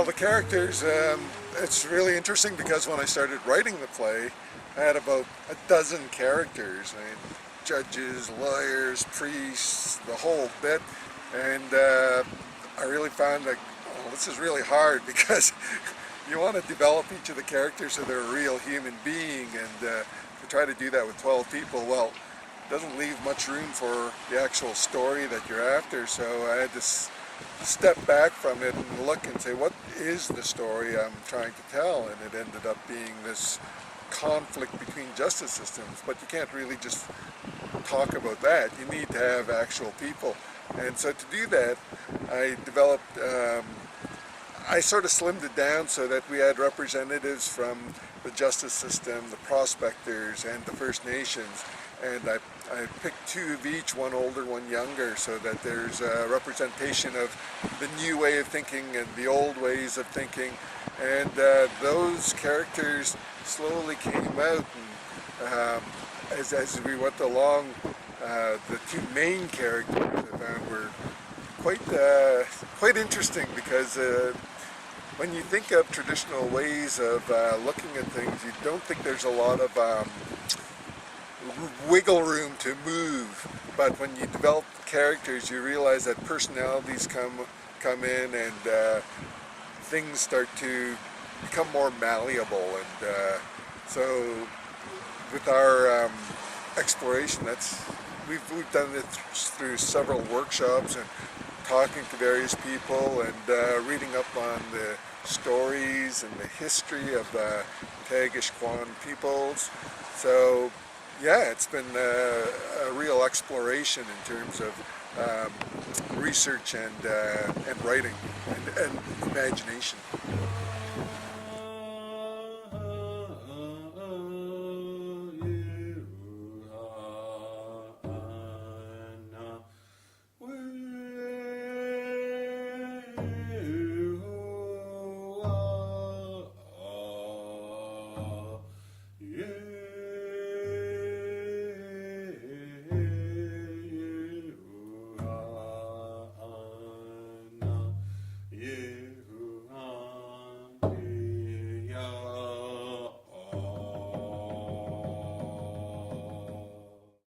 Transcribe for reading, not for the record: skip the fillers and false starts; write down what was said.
Well, the characters, it's really interesting because when I started writing the play, I had about a dozen characters. I mean, judges, lawyers, priests, the whole bit. And I really found that, well, this is really hard because you want to develop each of the characters so they're a real human being, and to try to do that with 12 people, well, it doesn't leave much room for the actual story that you're after. So I had to step back from it and look and say, what is the story I'm trying to tell? And it ended up being this conflict between justice systems, but you can't really just talk about that. You need to have actual people. And so to do that, I developed, I sort of slimmed it down so that we had representatives from the justice system, the prospectors, and the First Nations. And I picked two of each, one older, one younger, so that there's a representation of the new way of thinking and the old ways of thinking. And those characters slowly came out, and as we went along, the two main characters I found were quite interesting, because when you think of traditional ways of looking at things, you don't think there's a lot of wiggle room to move. But when you develop characters, you realize that personalities come in, and things start to become more malleable. And so with our exploration, we've done it through several workshops and talking to various people and reading up on the stories and the history of Tagish peoples. So yeah, it's been a real exploration in terms of research and writing and imagination.